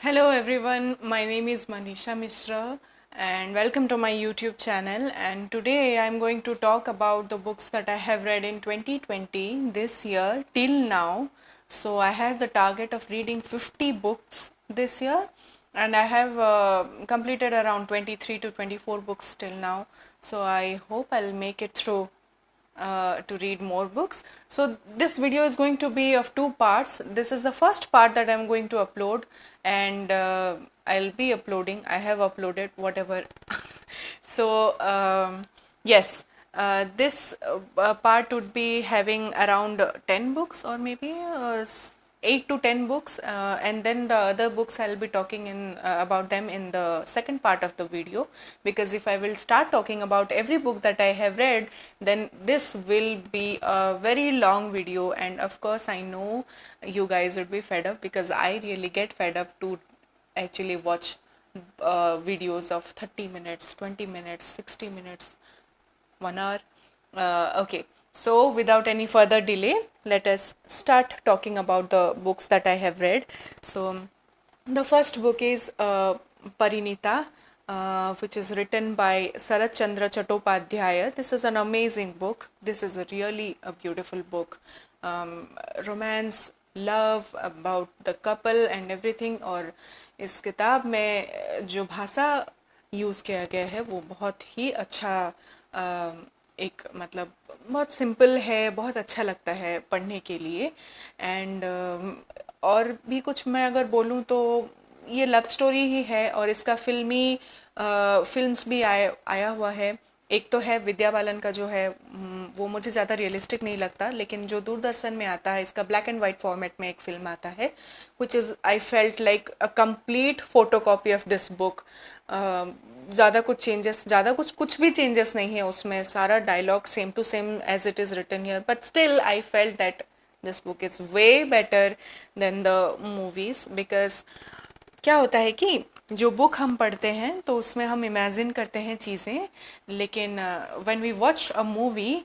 Hello everyone, my name is Manisha Mishra and welcome to my YouTube channel. And today I'm going to talk about the books that I have read in 2020 this year till now. So I have the target of reading 50 books this year and I have completed around 23 to 24 books till now. So I hope I'll make it through to read more books. So this video is going to be of two parts. This is the first part that I'm going to upload, and I'll be uploading. I have uploaded whatever. So yes, this part would be having around 10 books or maybe 8 to 10 books, and then the other books I'll be talking in about them in the second part of the video, because if I will start talking about every book that I have read, then this will be a very long video, and of course I know you guys would be fed up, because I really get fed up to actually watch videos of 30 minutes, 20 minutes, 60 minutes, 1 hour. Okay, so without any further delay, let us start talking about the books that I have read. So the first book is Parinita, which is written by Sarat Chandra Chattopadhyaya. This is an amazing book. This is really a beautiful book. Romance, love, about the couple and everything. और इस किताब में जो भाषा use किया गया है वो बहुत ही अच्छा, एक मतलब बहुत सिंपल है, बहुत अच्छा लगता है पढ़ने के लिए. एंड और भी कुछ मैं अगर बोलूँ तो ये लव स्टोरी ही है, और इसका फिल्म्स भी आया हुआ है. एक तो है विद्या बालन का जो है, वो मुझे ज़्यादा रियलिस्टिक नहीं लगता, लेकिन जो दूरदर्शन में आता है इसका ब्लैक एंड वाइट फॉर्मेट में एक फिल्म आता है, which is I felt like a complete photocopy of this book. ज़्यादा कुछ भी चेंजेस नहीं है उसमें, सारा dialogue same to same as it is written here, but still I felt that this book is way better than the movies. Because क्या होता है कि जो बुक हम पढ़ते हैं तो उसमें हम इमेजिन करते हैं चीज़ें, लेकिन when we watch a movie,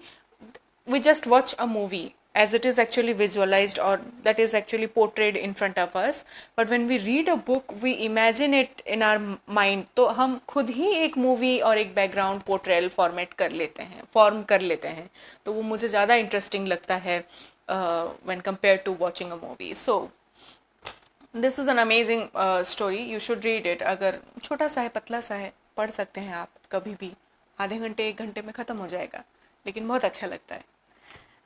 we just watch a movie as it is actually visualized, or that is actually portrayed in front of us. But when we read a book, we imagine it in our mind. तो हम खुद ही एक movie और एक background portrayal form कर लेते हैं. तो वो मुझे ज़्यादा इंटरेस्टिंग लगता है when compared to watching a movie. So this is an amazing story, you should read it. अगर छोटा सा है, पतला सा है, पढ़ सकते हैं आप कभी भी. आधे घंटे 1 घंटे में ख़त्म हो जाएगा, लेकिन बहुत अच्छा लगता है.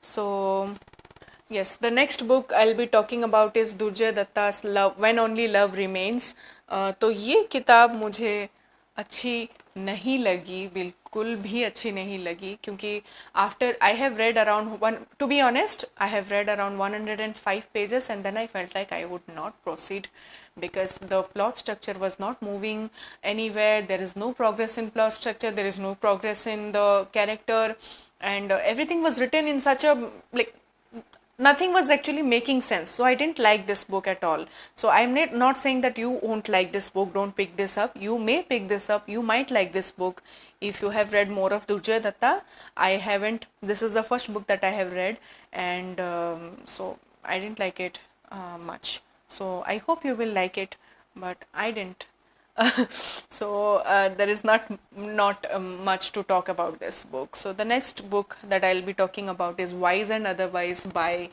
सो yes, the next book I'll be talking about is Durjay Datta's Love When Only Love Remains. तो ये किताब मुझे अच्छी नहीं लगी, बिल्कुल भी अच्छी नहीं लगी, क्योंकि after I have read around one, to be honest, I have read around 105 pages, and then I felt like I would not proceed, because the plot structure was not moving anywhere. There is no progress in plot structure, there is no progress in the character, and everything was written in such a, like, nothing was actually making sense. So I didn't like this book at all. So I'm not saying that you won't like this book, don't pick this up. You may pick this up, you might like this book if you have read more of Durjay Datta. I haven't. This is the first book that I have read, and so I didn't like it much. So I hope you will like it, but I didn't. So there is not much to talk about this book. So the next book that I'll be talking about is Wise and Otherwise by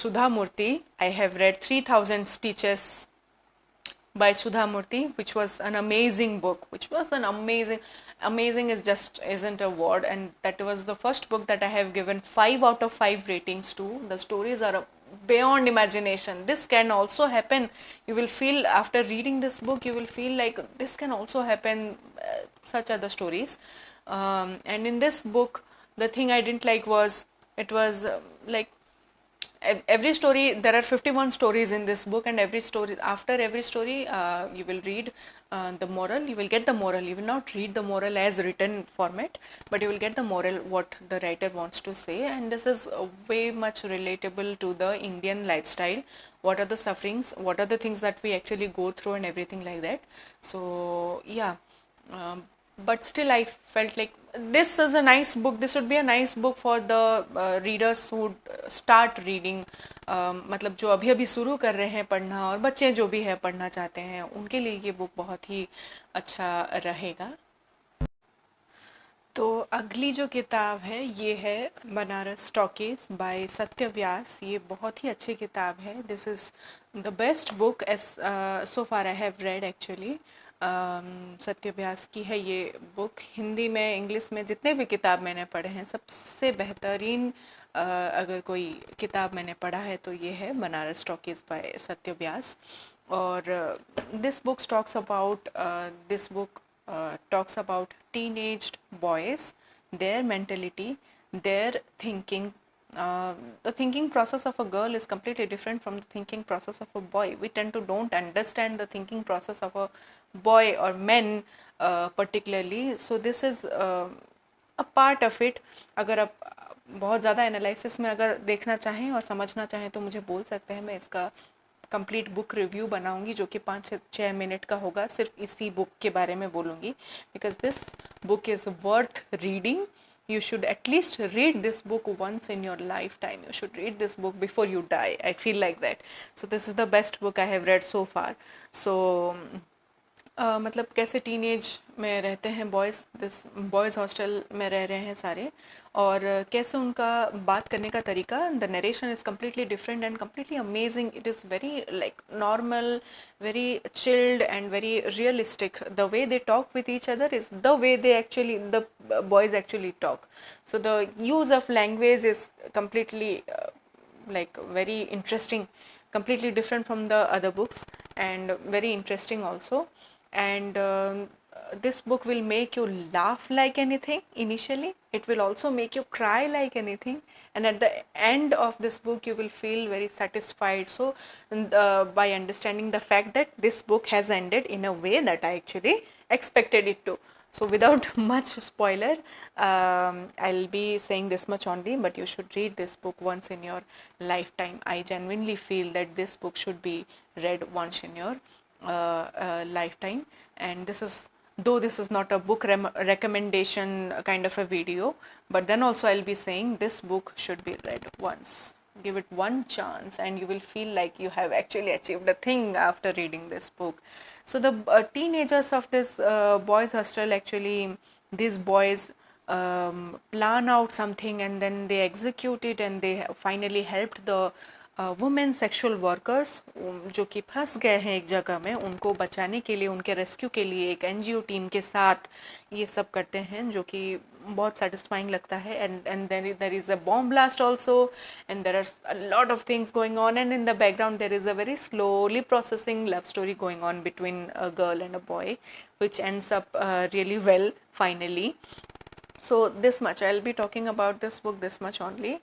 Sudha Murthy. I have read 3000 Stitches by Sudha Murthy, which was an amazing book, amazing is just isn't a word, and that was the first book that I have given 5 out of 5 ratings to. The stories are beyond imagination. This can also happen. You will feel, after reading this book, you will feel like this can also happen. Such are the stories. And in this book, the thing I didn't like was, it was like every story, there are 51 stories in this book, and after every story you will read the moral. You will get the moral. You will not read the moral as written format, but you will get the moral, what the writer wants to say. And this is way much relatable to the Indian lifestyle. What are the sufferings, what are the things that we actually go through, and everything like that. So yeah, but still I felt like this is a nice book. This would be a nice book for the readers who start reading. मतलब जो अभी अभी शुरू कर रहे हैं पढ़ना, और बच्चे जो भी है पढ़ना चाहते हैं, उनके लिए ये बुक बहुत ही अच्छा रहेगा. तो अगली जो किताब है ये है बनारस टॉकीज बाय सत्य व्यास. ये बहुत ही अच्छी किताब है. This is the best book as so far I have read actually. Satya Vyas की है ये बुक. हिंदी में, इंग्लिश में जितने भी किताब मैंने पढ़े हैं, सबसे बेहतरीन अगर कोई किताब मैंने पढ़ा है तो ये है बनारस टॉकीज बाय सत्य व्यास. और this book talks about talks about teenaged boys, their mentality, their thinking. The thinking process of a girl is completely different from the thinking process of a boy. We tend to don't understand the thinking process of a boy or men particularly. So this is a part of it. अगर आप बहुत ज़्यादा analysis में अगर देखना चाहें और समझना चाहें तो मुझे बोल सकते हैं. मैं इसका कंप्लीट बुक रिव्यू बनाऊंगी जो कि 5-6 मिनट का होगा. सिर्फ इसी बुक के बारे में बोलूंगी, because this book is worth reading. You should at least read this book once in your lifetime. You should read this book before you die. I feel like that. So this is the best book I have read so far. So मतलब कैसे teenage में रहते हैं boys, this boys hostel में रह रहे हैं सारे, और कैसे उनका बात करने का तरीका. The narration is completely different and completely amazing. It is very like normal, very chilled and very realistic. The way they talk with each other is the way they actually, the boys actually talk. So the use of language is completely like very interesting, completely different from the other books, and very interesting also. And this book will make you laugh like anything initially. It will also make you cry like anything, and at the end of this book you will feel very satisfied. So by understanding the fact that this book has ended in a way that I actually expected it to. So without much spoiler, I'll be saying this much only, but you should read this book once in your lifetime. I genuinely feel that this book should be read once in your lifetime. And though this is not a book recommendation kind of a video, but then also I'll be saying this book should be read once. Give it one chance and you will feel like you have actually achieved a thing after reading this book. So the teenagers of this boys hostel, actually these boys plan out something and then they execute it, and they finally helped the women sexual workers जो कि फंस गए हैं एक जगह में, उनको बचाने के लिए, उनके रेस्क्यू के लिए एक एनजीओ टीम के साथ ये सब करते हैं, जो कि बहुत सेटिस्फाइंग लगता है. And there is a bomb blast also, and there are a lot of things going on, and in the background there is a very slowly processing love story going on between a girl and a boy, which ends up really well finally. So this much I'll be talking about this book, this much only.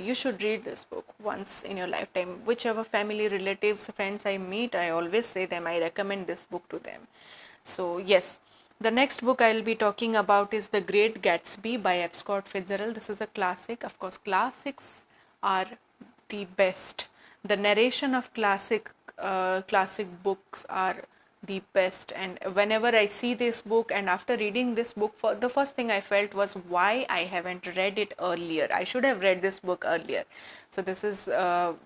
You should read this book once in your lifetime. Whichever family, relatives, friends I meet, I always say them, I recommend this book to them. So yes, the next book I'll be talking about is The Great Gatsby by F. Scott Fitzgerald. This is a classic. Of course, classics are the best. The narration of classic books are the best, and whenever I see this book, and after reading this book, for the first thing I felt was why I haven't read it earlier. I should have read this book earlier. So this is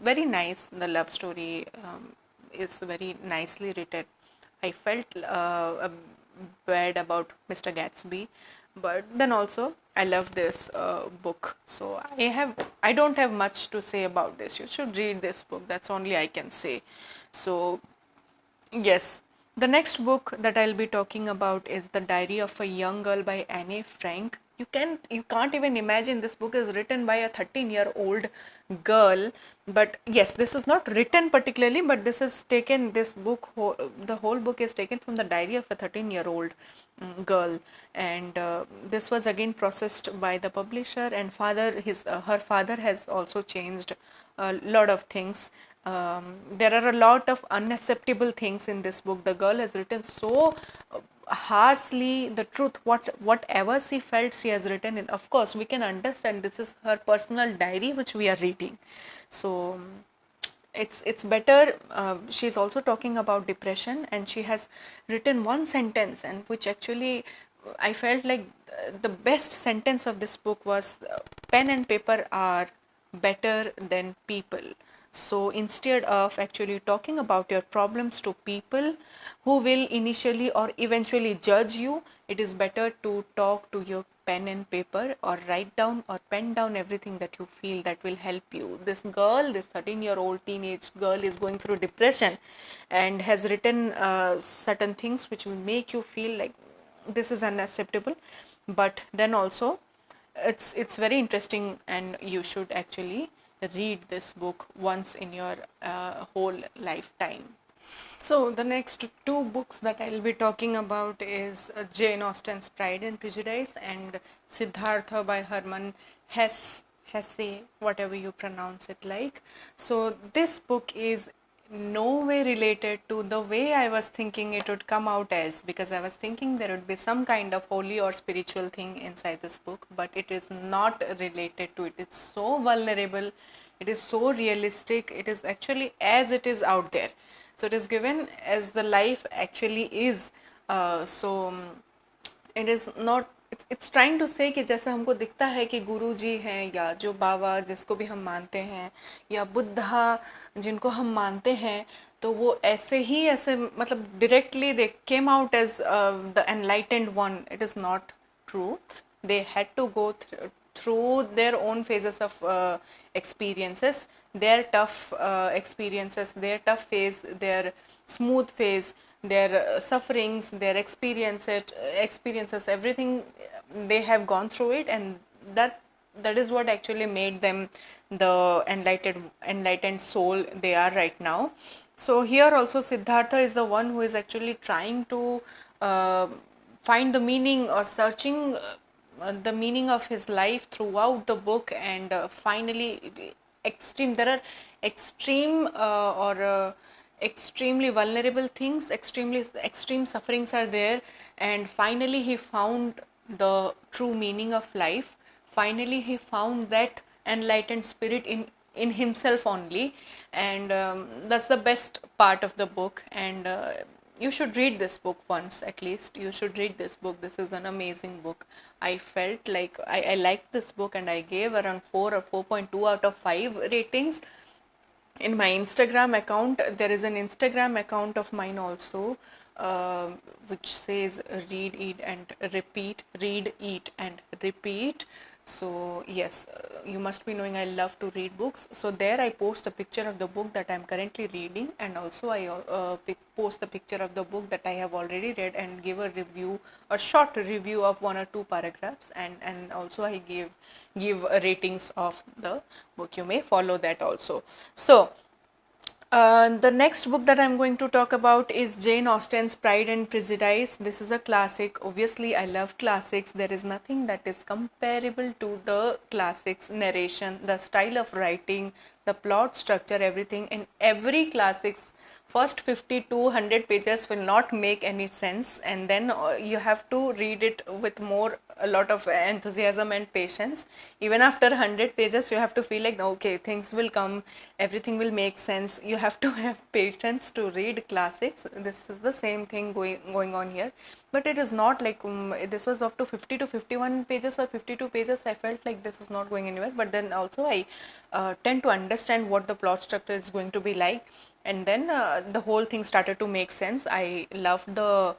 very nice. The love story is very nicely written. I felt bad about Mr. Gatsby, but then also I love this book. So I don't have much to say about this. You should read this book. That's only I can say. So yes, the next book that I'll be talking about is The Diary of a Young Girl by Anne Frank. You can't even imagine this book is written by a 13-year-old girl. But yes, this is not written particularly, but this is taken, the whole book is taken from the diary of a 13-year-old girl. And this was again processed by the publisher, and her father has also changed a lot of things. There are a lot of unacceptable things in this book. The girl has written so harshly the truth, whatever she felt, she has written it. Of course, we can understand this is her personal diary which we are reading. So it's better. She's also talking about depression, and she has written one sentence and which actually I felt like the best sentence of this book was pen and paper are better than people. So instead of actually talking about your problems to people who will initially or eventually judge you, it is better to talk to your pen and paper, or write down or pen down everything that you feel that will help you. This girl, this 13-year-old teenage girl, is going through depression and has written certain things which will make you feel like this is unacceptable, but then also it's very interesting, and you should actually read this book once in your whole lifetime. So the next two books that I'll be talking about is Jane Austen's Pride and Prejudice and Siddhartha by Herman Hesse, whatever you pronounce it like. So this book is no way related to the way I was thinking it would come out as, because I was thinking there would be some kind of holy or spiritual thing inside this book, but it is not related to it. It's so vulnerable, it is so realistic, it is actually as it is out there. So it is given as the life actually is. It is not, it's trying to say कि जैसे हमको दिखता है कि गुरु जी हैं, या जो बाबा जिसको भी हम मानते हैं, या बुद्धा जिनको हम मानते हैं, तो वो ऐसे ही ऐसे मतलब directly they came out as the enlightened one. It is not truth. They had to go through their own phases of experiences, their tough experiences, their tough phase, their smooth phase, their sufferings, their experiences, everything they have gone through it, and that is what actually made them the enlightened soul they are right now. So here also Siddhartha is the one who is actually trying to find the meaning, or searching the meaning of his life throughout the book, and finally there are extreme or extremely vulnerable things, extreme sufferings are there, and finally he found the true meaning of life. Finally he found that enlightened spirit in himself only, and that's the best part of the book. And you should read this book once, at least you should read this book. This is an amazing book. I felt like I liked this book, and I gave around 4 or 4.2 out of 5 ratings. In my Instagram account, there is an Instagram account of mine also, which says read, eat and repeat, read, eat and repeat. So yes, you must be knowing I love to read books. So there I post a picture of the book that I'm currently reading, and also I post the picture of the book that I have already read, and give a review, a short review of 1 or 2 paragraphs, and also I give ratings of the book. You may follow that also. So the next book that I'm going to talk about is Jane Austen's Pride and Prejudice. This is a classic. Obviously, I love classics. There is nothing that is comparable to the classics narration, the style of writing, the plot structure, everything. In every classics, first 50 to 100 pages will not make any sense, and then you have to read it with a lot of enthusiasm and patience. Even after 100 pages, you have to feel like, okay, things will come, everything will make sense. You have to have patience to read classics. This is the same thing going on here, but it is not like this was up to 50 to 51 pages or 52 pages. I felt like this is not going anywhere, but then also I tend to understand what the plot structure is going to be like, and then the whole thing started to make sense. I loved the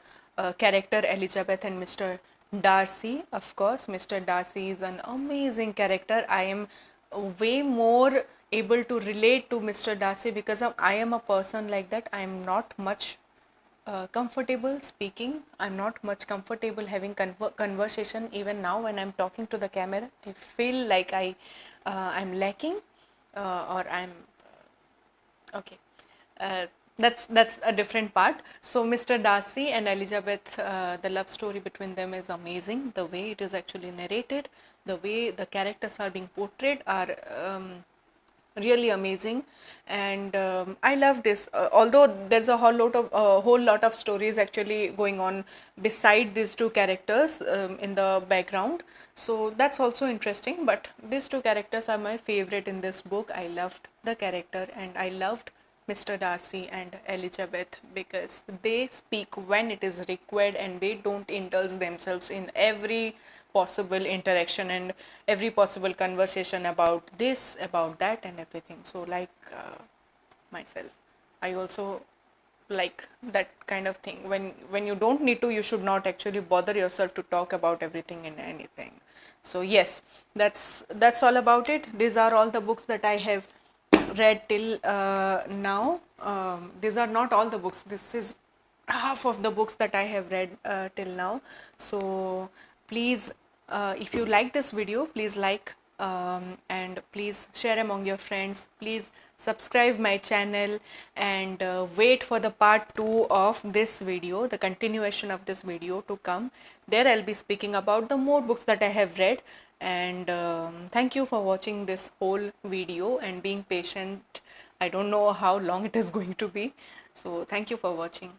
character Elizabeth and Mr. Darcy. Of course, Mr. Darcy is an amazing character. I am way more able to relate to Mr. Darcy because I am a person like that. I am not much comfortable speaking. I'm not much comfortable having conversation. Even now when I'm talking to the camera, I feel like I'm lacking, or I'm okay. That's a different part. So Mr. Darcy and Elizabeth, the love story between them is amazing. The way it is actually narrated, the way the characters are being portrayed are really amazing, and I love this. Although there's a whole lot of stories actually going on beside these two characters in the background, so that's also interesting. But these two characters are my favorite in this book. I loved the character, and I loved Mr. Darcy and Elizabeth, because they speak when it is required and they don't indulge themselves in every possible interaction and every possible conversation about this, about that, and everything. So, like myself, I also like that kind of thing. When you don't need to, you should not actually bother yourself to talk about everything and anything. So yes, that's all about it. These are all the books that I have read till now. These are not all the books. This is half of the books that I have read till now. So please, if you like this video, please like, and please share among your friends. Please subscribe my channel, and wait for the part 2 of this video, the continuation of this video to come. There I'll be speaking about the more books that I have read. And thank you for watching this whole video and being patient. I don't know how long it is going to be, so thank you for watching.